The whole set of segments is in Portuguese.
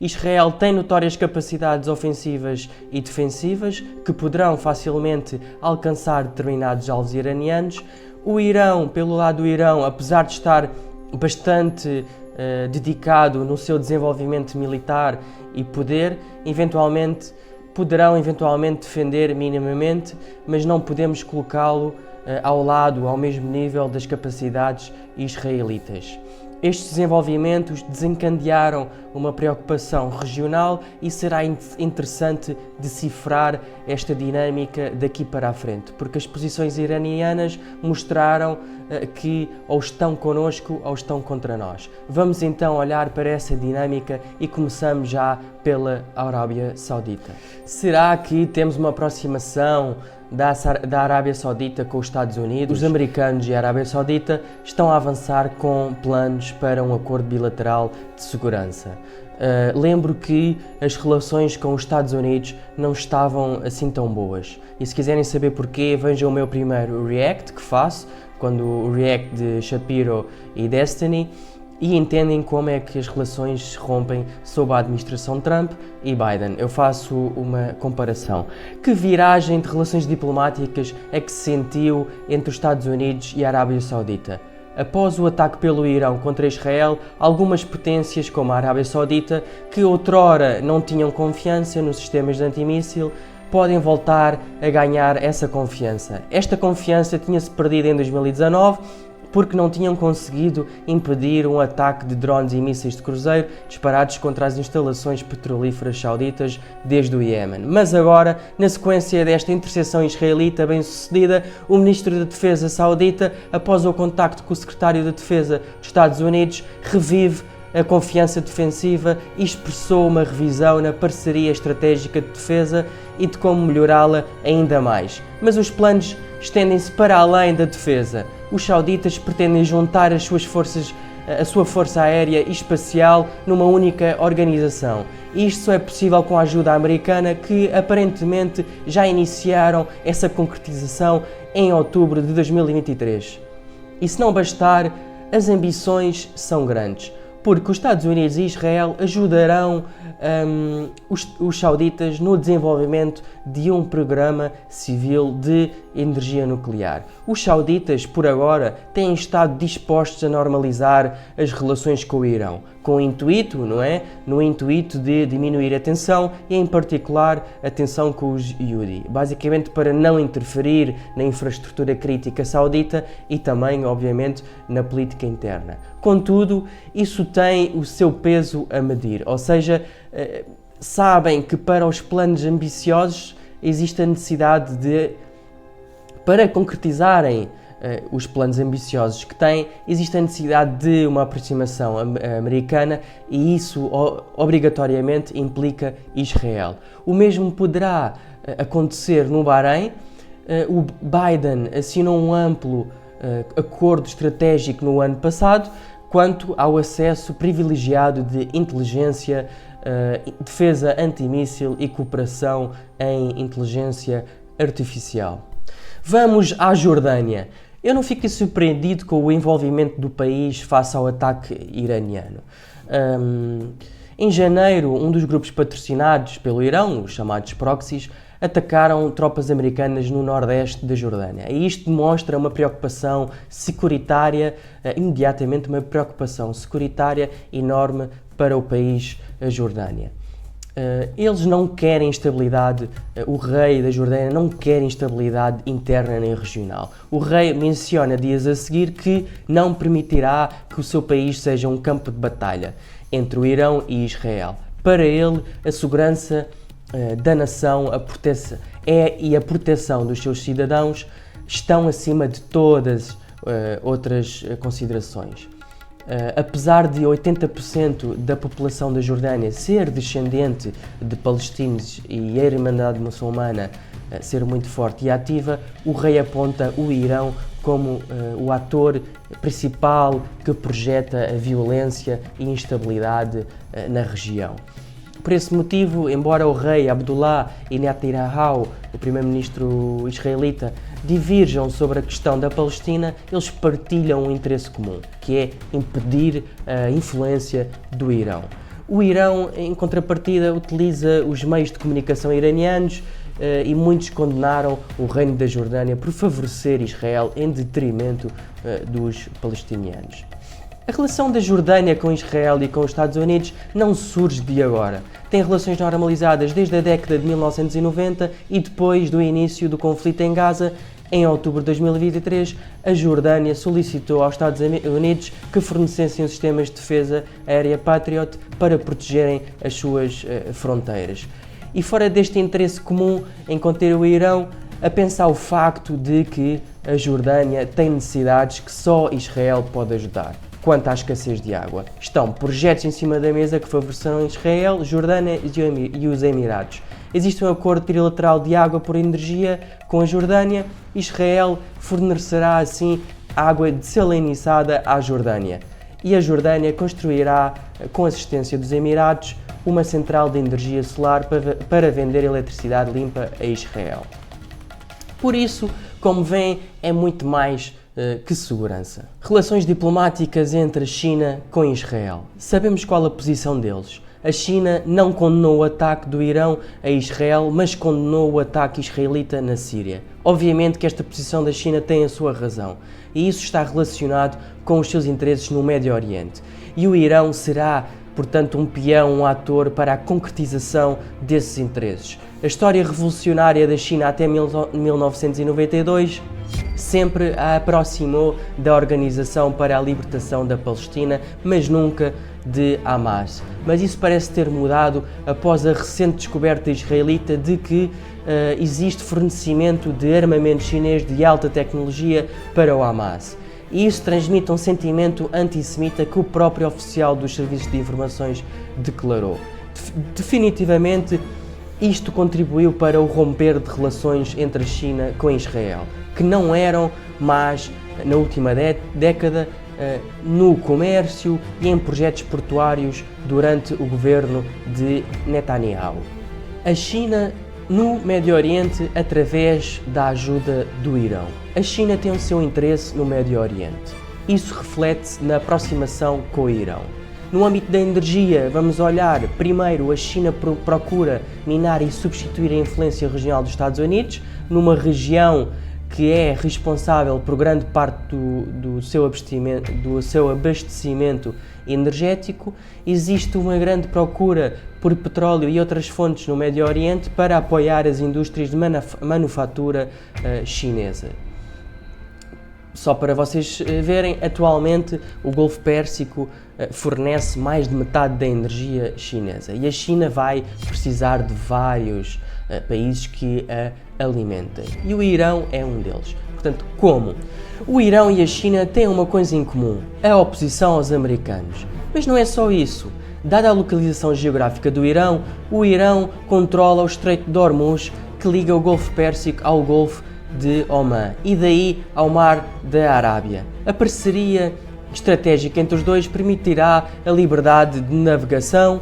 Israel tem notórias capacidades ofensivas e defensivas que poderão facilmente alcançar determinados alvos iranianos. O Irão, pelo lado do Irão, apesar de estar bastante dedicado no seu desenvolvimento militar e poder, poderão eventualmente defender minimamente, mas não podemos colocá-lo ao mesmo nível das capacidades israelitas. Estes desenvolvimentos desencadearam uma preocupação regional e será interessante decifrar esta dinâmica daqui para a frente, porque as posições iranianas mostraram que ou estão connosco ou estão contra nós. Vamos então olhar para essa dinâmica e começamos já pela Arábia Saudita. Será que temos uma aproximação da Arábia Saudita com os Estados Unidos? Os americanos e a Arábia Saudita estão a avançar com planos para um acordo bilateral de segurança. Lembro que as relações com os Estados Unidos não estavam assim tão boas. E se quiserem saber porquê, vejam o meu primeiro react que faço, quando o react de Shapiro e Destiny, e entendem como é que as relações se rompem sob a administração Trump e Biden. Eu faço uma comparação. Que viragem de relações diplomáticas é que se sentiu entre os Estados Unidos e a Arábia Saudita? Após o ataque pelo Irão contra Israel, algumas potências, como a Arábia Saudita, que outrora não tinham confiança nos sistemas de antimíssil, podem voltar a ganhar essa confiança. Esta confiança tinha-se perdido em 2019, porque não tinham conseguido impedir um ataque de drones e mísseis de cruzeiro disparados contra as instalações petrolíferas sauditas desde o Iémen. Mas agora, na sequência desta interseção israelita bem-sucedida, o Ministro da Defesa saudita, após o contacto com o Secretário da Defesa dos Estados Unidos, revive a confiança defensiva e expressou uma revisão na parceria estratégica de defesa e de como melhorá-la ainda mais. Mas os planos estendem-se para além da defesa. Os sauditas pretendem juntar a sua força aérea e espacial numa única organização. Isto só é possível com a ajuda americana, que aparentemente já iniciaram essa concretização em outubro de 2023. E se não bastar, as ambições são grandes, porque os Estados Unidos e Israel ajudarão os sauditas no desenvolvimento de um programa civil de energia nuclear. Os sauditas, por agora, têm estado dispostos a normalizar as relações com o Irão, com o intuito, no intuito de diminuir a tensão e, em particular, a tensão com os Houthi, basicamente para não interferir na infraestrutura crítica saudita e também, obviamente, na política interna. Contudo, isso tem o seu peso a medir, ou seja, sabem que para os planos ambiciosos existe a necessidade para concretizarem os planos ambiciosos que têm, existe a necessidade de uma aproximação americana e isso obrigatoriamente implica Israel. O mesmo poderá acontecer no Bahrein. O Biden assinou um amplo acordo estratégico no ano passado quanto ao acesso privilegiado de inteligência, defesa antimíssil e cooperação em inteligência artificial. Vamos à Jordânia. Eu não fiquei surpreendido com o envolvimento do país face ao ataque iraniano. Em janeiro, um dos grupos patrocinados pelo Irão, os chamados proxies, atacaram tropas americanas no nordeste da Jordânia. E isto demonstra uma preocupação securitária, imediatamente uma preocupação securitária enorme para o país, a Jordânia. Eles não querem estabilidade, o rei da Jordânia não quer instabilidade interna nem regional. O rei menciona dias a seguir que não permitirá que o seu país seja um campo de batalha entre o Irão e Israel. Para ele, a segurança da nação, a proteção dos seus cidadãos estão acima de todas outras considerações. Apesar de 80% da população da Jordânia ser descendente de palestinos e a Irmandade Muçulmana ser muito forte e ativa, o rei aponta o Irão como o ator principal que projeta a violência e instabilidade na região. Por esse motivo, embora o rei Abdullah e Netanyahu, o primeiro-ministro israelita, diverjam sobre a questão da Palestina, eles partilham um interesse comum, que é impedir a influência do Irão. O Irão, em contrapartida, utiliza os meios de comunicação iranianos e muitos condenaram o reino da Jordânia por favorecer Israel em detrimento dos palestinianos. A relação da Jordânia com Israel e com os Estados Unidos não surge de agora. Tem relações normalizadas desde a década de 1990 e depois do início do conflito em Gaza. Em outubro de 2023, a Jordânia solicitou aos Estados Unidos que fornecessem os sistemas de defesa aérea Patriot para protegerem as suas fronteiras. E fora deste interesse comum em conter o Irão, a pensar o facto de que a Jordânia tem necessidades que só Israel pode ajudar. Quanto à escassez de água, estão projetos em cima da mesa que favorecerão Israel, Jordânia e os Emirados. Existe um acordo trilateral de água por energia com a Jordânia. Israel fornecerá assim água desalinizada à Jordânia. E a Jordânia construirá, com assistência dos Emirados, uma central de energia solar para vender eletricidade limpa a Israel. Por isso, como veem, é muito mais que segurança. Relações diplomáticas entre a China com Israel. Sabemos qual a posição deles. A China não condenou o ataque do Irão a Israel, mas condenou o ataque israelita na Síria. Obviamente que esta posição da China tem a sua razão, e isso está relacionado com os seus interesses no Médio Oriente. E o Irão será, portanto, um peão, um ator para a concretização desses interesses. A história revolucionária da China até 1992 sempre a aproximou da Organização para a Libertação da Palestina, mas nunca de Hamas. Mas isso parece ter mudado após a recente descoberta israelita de que existe fornecimento de armamento chinês de alta tecnologia para o Hamas. E isso transmite um sentimento antissemita que o próprio oficial dos serviços de informações declarou. Definitivamente, isto contribuiu para o romper de relações entre a China com Israel, que não eram más na última década no comércio e em projetos portuários durante o governo de Netanyahu. A China no Médio Oriente através da ajuda do Irão. A China tem o seu interesse no Médio Oriente. Isso reflete-se na aproximação com o Irão. No âmbito da energia, vamos olhar, primeiro, a China procura minar e substituir a influência regional dos Estados Unidos, numa região que é responsável por grande parte do seu abastecimento energético. Existe uma grande procura por petróleo e outras fontes no Médio Oriente para apoiar as indústrias de manufatura chinesa. Só para vocês verem, atualmente o Golfo Pérsico fornece mais de metade da energia chinesa e a China vai precisar de vários países que a alimentem. E o Irão é um deles. Portanto, como? O Irão e a China têm uma coisa em comum, a oposição aos americanos. Mas não é só isso. Dada a localização geográfica do Irão, o Irão controla o Estreito de Hormuz, que liga o Golfo Pérsico ao Golfo de Omã e daí ao Mar da Arábia. A parceria estratégica entre os dois permitirá a liberdade de navegação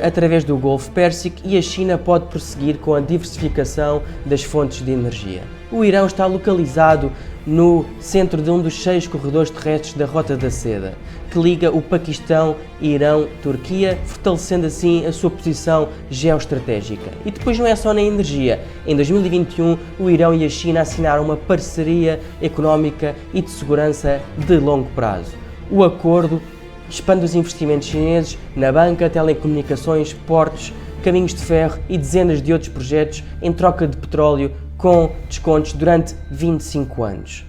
através do Golfo Pérsico e a China pode prosseguir com a diversificação das fontes de energia. O Irão está localizado no centro de um dos 6 corredores terrestres da Rota da Seda, que liga o Paquistão, Irão, Turquia, fortalecendo assim a sua posição geoestratégica. E depois não é só na energia. Em 2021, o Irão e a China assinaram uma parceria económica e de segurança de longo prazo. O acordo expande os investimentos chineses na banca, telecomunicações, portos, caminhos de ferro e dezenas de outros projetos em troca de petróleo com descontos durante 25 anos.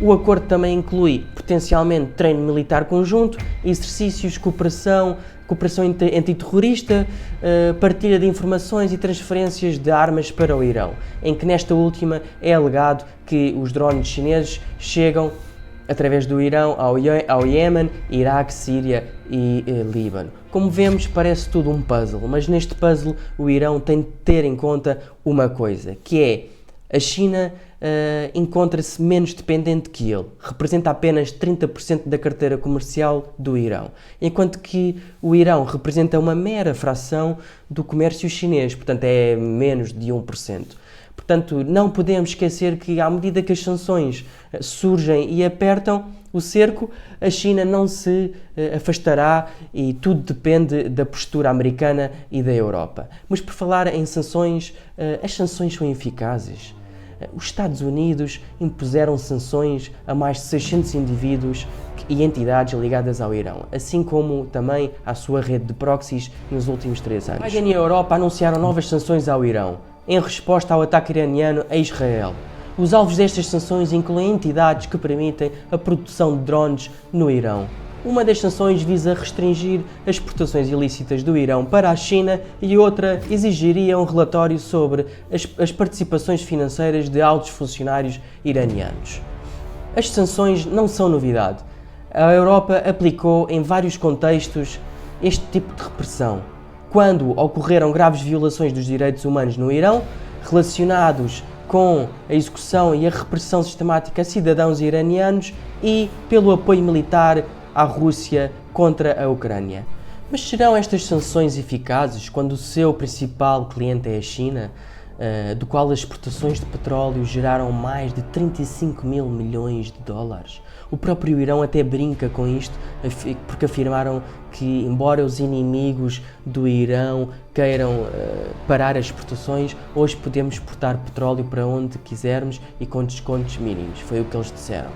O acordo também inclui potencialmente treino militar conjunto, exercícios, cooperação antiterrorista, partilha de informações e transferências de armas para o Irão, em que nesta última é alegado que os drones chineses chegam através do Irão ao Iémen, Iraque, Síria e Líbano. Como vemos, parece tudo um puzzle, mas neste puzzle o Irão tem de ter em conta uma coisa, que é a China encontra-se menos dependente que ele, representa apenas 30% da carteira comercial do Irão, enquanto que o Irão representa uma mera fração do comércio chinês, portanto é menos de 1%. Portanto, não podemos esquecer que, à medida que as sanções surgem e apertam, o cerco, a China não se afastará e tudo depende da postura americana e da Europa. Mas por falar em sanções, as sanções são eficazes. Os Estados Unidos impuseram sanções a mais de 600 indivíduos e entidades ligadas ao Irão, assim como também à sua rede de proxies nos últimos 3 anos. Biden e a Europa anunciaram novas sanções ao Irão, em resposta ao ataque iraniano a Israel. Os alvos destas sanções incluem entidades que permitem a produção de drones no Irão. Uma das sanções visa restringir as exportações ilícitas do Irão para a China e outra exigiria um relatório sobre as participações financeiras de altos funcionários iranianos. As sanções não são novidade. A Europa aplicou em vários contextos este tipo de repressão. Quando ocorreram graves violações dos direitos humanos no Irão, relacionados com a execução e a repressão sistemática a cidadãos iranianos e pelo apoio militar à Rússia contra a Ucrânia. Mas serão estas sanções eficazes quando o seu principal cliente é a China, do qual as exportações de petróleo geraram mais de 35 mil milhões de dólares? O próprio Irão até brinca com isto, porque afirmaram que, embora os inimigos do Irão queiram parar as exportações, hoje podemos exportar petróleo para onde quisermos e com descontos mínimos. Foi o que eles disseram.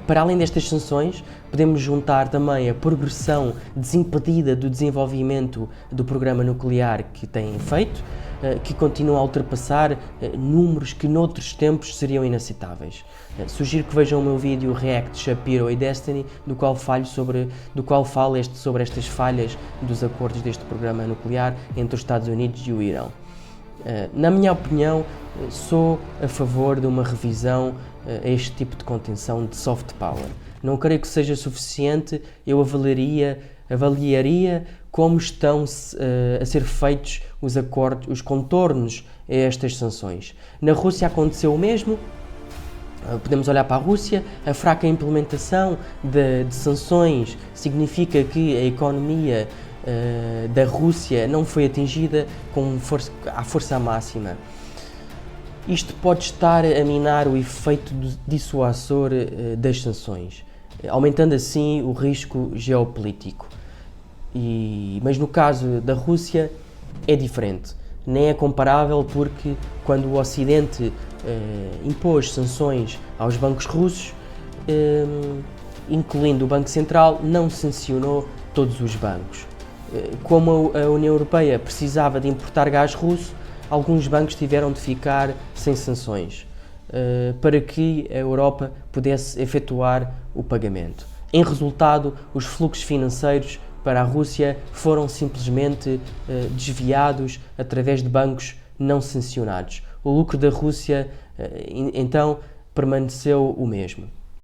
Para além destas sanções, podemos juntar também a progressão desimpedida do desenvolvimento do programa nuclear que têm feito, que continua a ultrapassar números que noutros tempos seriam inaceitáveis. Sugiro que vejam o meu vídeo React Shapiro e Destiny, do qual falo sobre estas falhas dos acordos deste programa nuclear entre os Estados Unidos e o Irão. Na minha opinião, sou a favor de uma revisão a este tipo de contenção de soft power. Não creio que seja suficiente, eu avaliaria como estão a ser feitos os acordos, os contornos a estas sanções. Na Rússia aconteceu o mesmo. Podemos olhar para a Rússia, a fraca implementação de sanções significa que a economia da Rússia não foi atingida à força máxima. Isto pode estar a minar o efeito dissuasor das sanções, aumentando assim o risco geopolítico. Mas no caso da Rússia é diferente, nem é comparável, porque quando o Ocidente impôs sanções aos bancos russos, incluindo o Banco Central, não sancionou todos os bancos. Como a União Europeia precisava de importar gás russo, alguns bancos tiveram de ficar sem sanções para que a Europa pudesse efetuar o pagamento. Em resultado, os fluxos financeiros para a Rússia foram simplesmente desviados através de bancos não sancionados. O lucro da Rússia, então, permaneceu o mesmo.